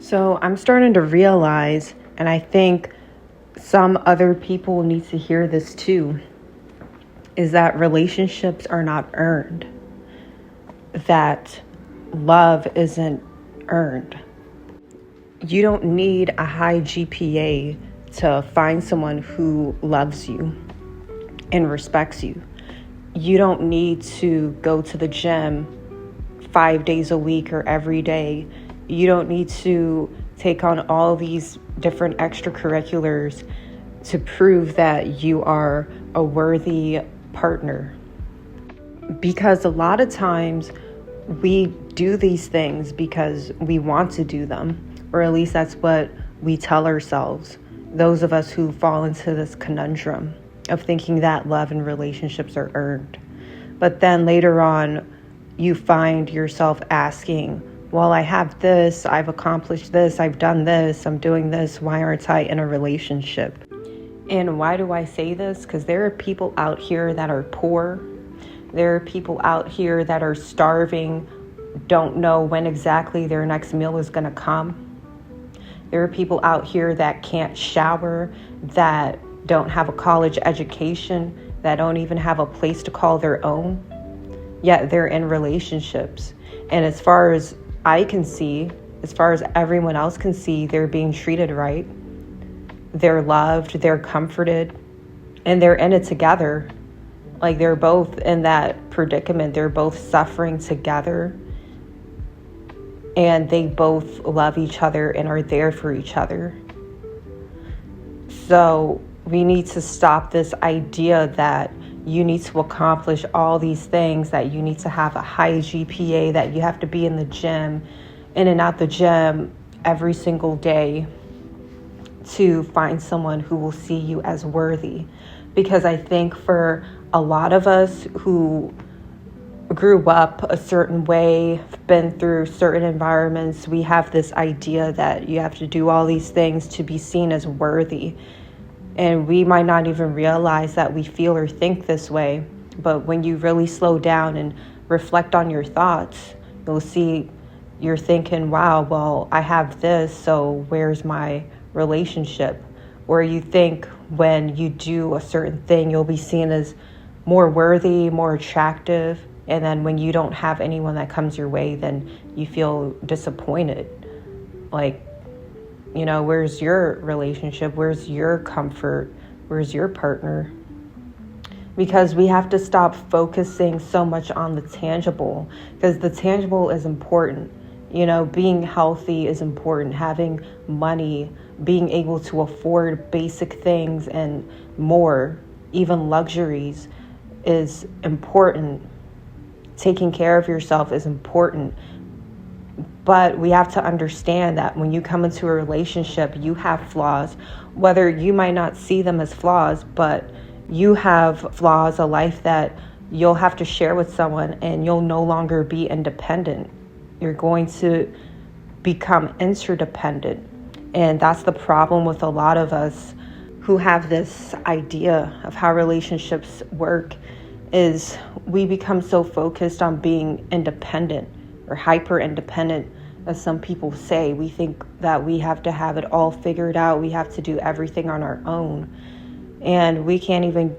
So I'm starting to realize, and I think some other people need to hear this too, is that relationships are not earned, that love isn't earned. You don't need a high GPA to find someone who loves you and respects you. You don't need to go to the gym 5 days a week or every day. You don't need to take on all these different extracurriculars to prove that you are a worthy partner. Because a lot of times we do these things because we want to do them, or at least that's what we tell ourselves. Those of us who fall into this conundrum of thinking that love and relationships are earned. But then later on, you find yourself asking, well, I have this, I've accomplished this, I've done this, I'm doing this, why aren't I in a relationship? And why do I say this? Because there are people out here that are poor. There are people out here that are starving, don't know when exactly their next meal is going to come. There are people out here that can't shower, that don't have a college education, that don't even have a place to call their own, yet they're in relationships. And as far as I can see, as far as everyone else can see, they're being treated right. They're loved, they're comforted, and they're in it together. Like they're both in that predicament. They're both suffering together. And they both love each other and are there for each other. So we need to stop this idea that you need to accomplish all these things, that you need to have a high GPA, that you have to be in the gym, in and out the gym every single day to find someone who will see you as worthy. Because I think for a lot of us who grew up a certain way, been through certain environments, we have this idea that you have to do all these things to be seen as worthy. And we might not even realize that we feel or think this way. But when you really slow down and reflect on your thoughts, you'll see you're thinking, wow, well, I have this, so where's my relationship? Or you think when you do a certain thing, you'll be seen as more worthy, more attractive. And then when you don't have anyone that comes your way, then you feel disappointed. Like, you know, where's your relationship? Where's your comfort? Where's your partner? Because we have to stop focusing so much on the tangible, because the tangible is important. You know, being healthy is important. Having money, being able to afford basic things and more, even luxuries, is important. Taking care of yourself is important. But we have to understand that when you come into a relationship, you have flaws. Whether you might not see them as flaws, but you have flaws, a life that you'll have to share with someone, and you'll no longer be independent. You're going to become interdependent. And that's the problem with a lot of us who have this idea of how relationships work, is we become so focused on being independent or hyper independent, as some people say. We think that we have to have it all figured out. We have to do everything on our own. And we can't even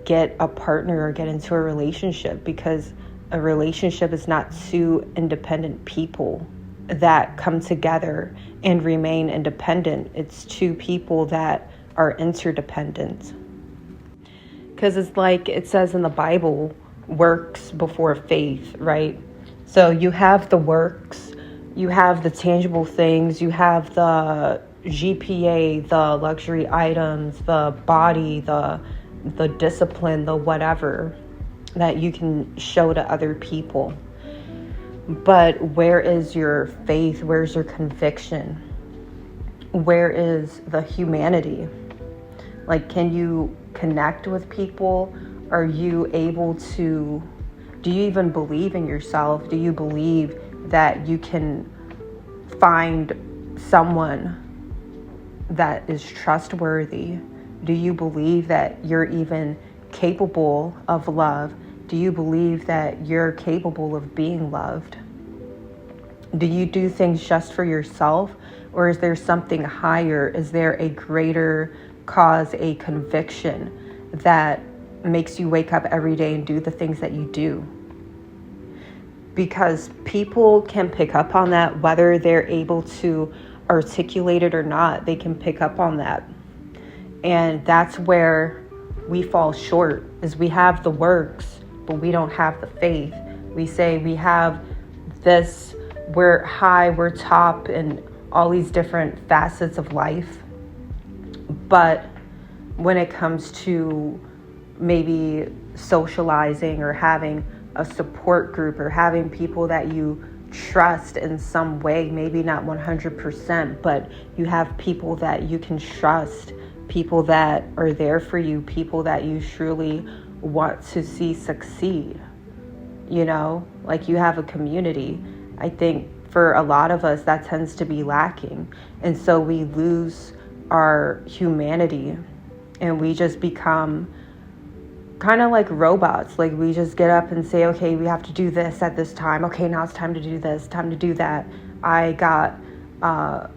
get a partner or get into a relationship, because a relationship is not two independent people that come together and remain independent. It's two people that are interdependent. Because it's like it says in the Bible, works before faith, right? So you have the works, you have the tangible things, you have the GPA, the luxury items, the body, the discipline, the whatever that you can show to other people. But where is your faith? Where's your conviction? Where is the humanity? Like, can you connect with people? Are you able to, do you even believe in yourself? Do you believe that you can find someone that is trustworthy? Do you believe that you're even capable of love? Do you believe that you're capable of being loved? Do you do things just for yourself, Or is there something higher? Is there a greater cause, a conviction that makes you wake up every day and do the things that you do? Because people can pick up on that, whether they're able to articulate it or not. They can pick up on that. And that's where we fall short, is we have the works, but we don't have the faith. We say we have this, we're high, we're top, and all these different facets of life. But when it comes to maybe socializing or having a support group or having people that you trust in some way, maybe not 100%, but you have people that you can trust, people that are there for you, people that you truly want to see succeed, like you have a community. I think for a lot of us that tends to be lacking, and so we lose our humanity and we just become kind of like robots. Like we just get up and say, okay, we have to do this at this time. Okay, now it's time to do this, time to do that. I got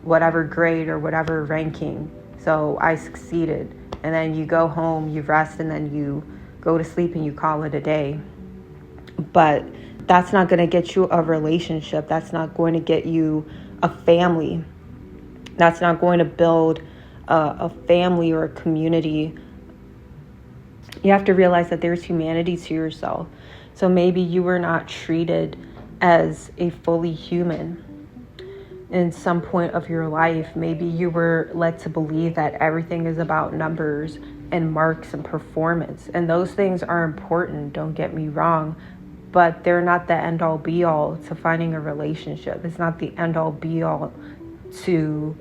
whatever grade or whatever ranking, so I succeeded. And then you go home, you rest, and then you go to sleep and you call it a day. But that's not going to get you a relationship. That's not going to get you a family. That's not going to build a family or a community. You have to realize that there's humanity to yourself. So maybe you were not treated as a fully human in some point of your life. Maybe you were led to believe that everything is about numbers and marks and performance. And those things are important, don't get me wrong, but they're not the end all be all to finding a relationship. It's not the end all be all to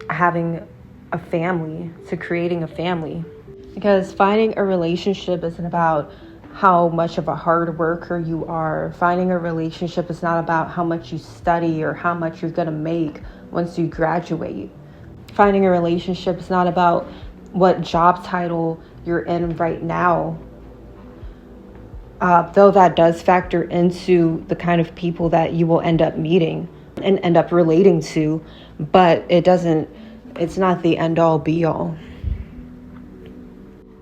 having a family, to creating a family. Because finding a relationship isn't about how much of a hard worker you are. Finding a relationship is not about how much you study or how much you're going to make once you graduate. Finding a relationship is not about what job title you're in right now. Though that does factor into the kind of people that you will end up meeting and end up relating to, but it's not the end all be all.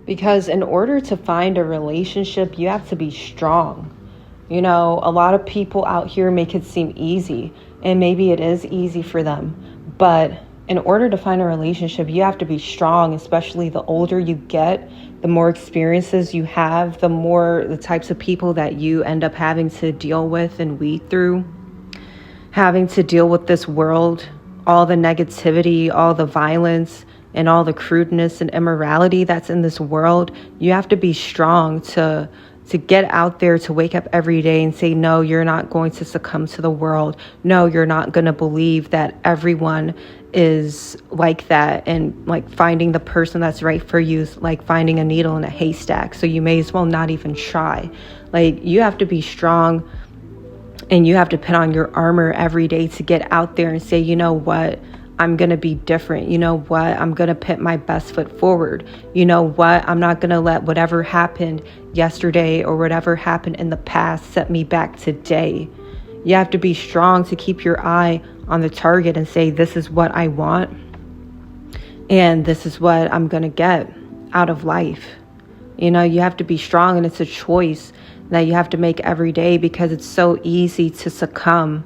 Because in order to find a relationship, you have to be strong. A lot of people out here make it seem easy, and maybe it is easy for them. But in order to find a relationship, you have to be strong, especially the older you get, the more experiences you have, the types of people that you end up having to deal with and weed through. Having to deal with this world, all the negativity, all the violence, and all the crudeness and immorality that's in this world. You have to be strong to get out there, to wake up every day and say, no, you're not going to succumb to the world. No, you're not going to believe that everyone is like that. And like finding the person that's right for you is like finding a needle in a haystack. So you may as well not even try. Like you have to be strong, and you have to put on your armor every day to get out there and say, you know what? I'm going to be different. You know what? I'm going to put my best foot forward. You know what? I'm not going to let whatever happened yesterday or whatever happened in the past set me back today. You have to be strong to keep your eye on the target and say, this is what I want, and this is what I'm going to get out of life. You have to be strong, and it's a choice that you have to make every day, because it's so easy to succumb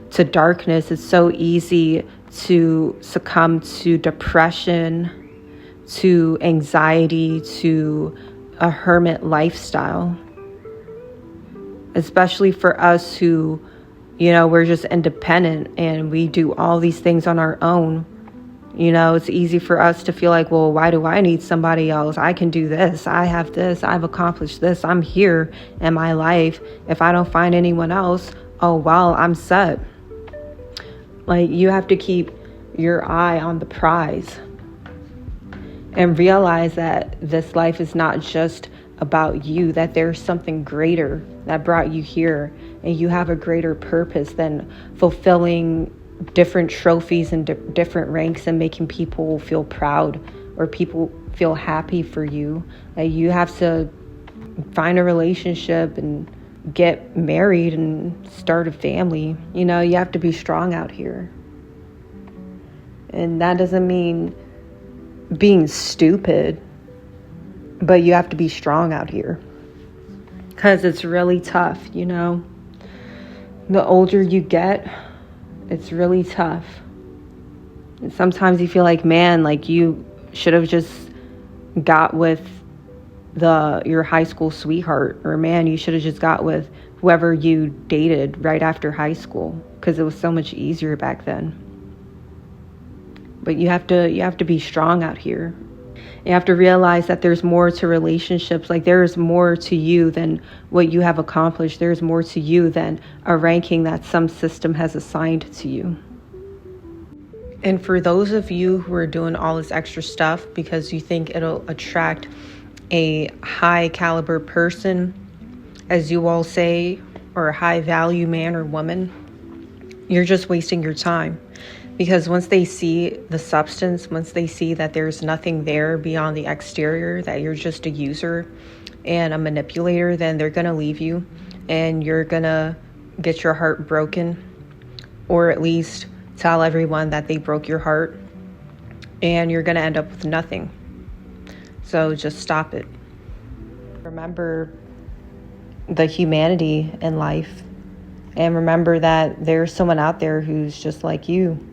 to darkness. It's so easy to succumb to depression, to anxiety, to a hermit lifestyle. Especially for us who, we're just independent and we do all these things on our own. It's easy for us to feel like, well, why do I need somebody else? I can do this. I have this. I've accomplished this. I'm here in my life. If I don't find anyone else, oh, well, I'm set. Like, you have to keep your eye on the prize and realize that this life is not just about you, that there's something greater that brought you here, and you have a greater purpose than fulfilling different trophies and different ranks and making people feel proud or people feel happy for you. Like, you have to find a relationship and get married and start a family. You have to be strong out here. And that doesn't mean being stupid, but you have to be strong out here. Because it's really tough, you know. The older you get, it's really tough. And sometimes you feel like, man, like you should have just got with your high school sweetheart, or man, you should have just got with whoever you dated right after high school, because it was so much easier back then. But you have to be strong out here. You have to realize that there's more to relationships. Like, there's more to you than what you have accomplished. There's more to you than a ranking that some system has assigned to you. And for those of you who are doing all this extra stuff because you think it'll attract a high caliber person, as you all say, or a high value man or woman, you're just wasting your time. Because once they see the substance, once they see that there's nothing there beyond the exterior, that you're just a user and a manipulator, then they're going to leave you and you're going to get your heart broken, or at least tell everyone that they broke your heart, and you're going to end up with nothing. So just stop it. Remember the humanity in life, and remember that there's someone out there who's just like you.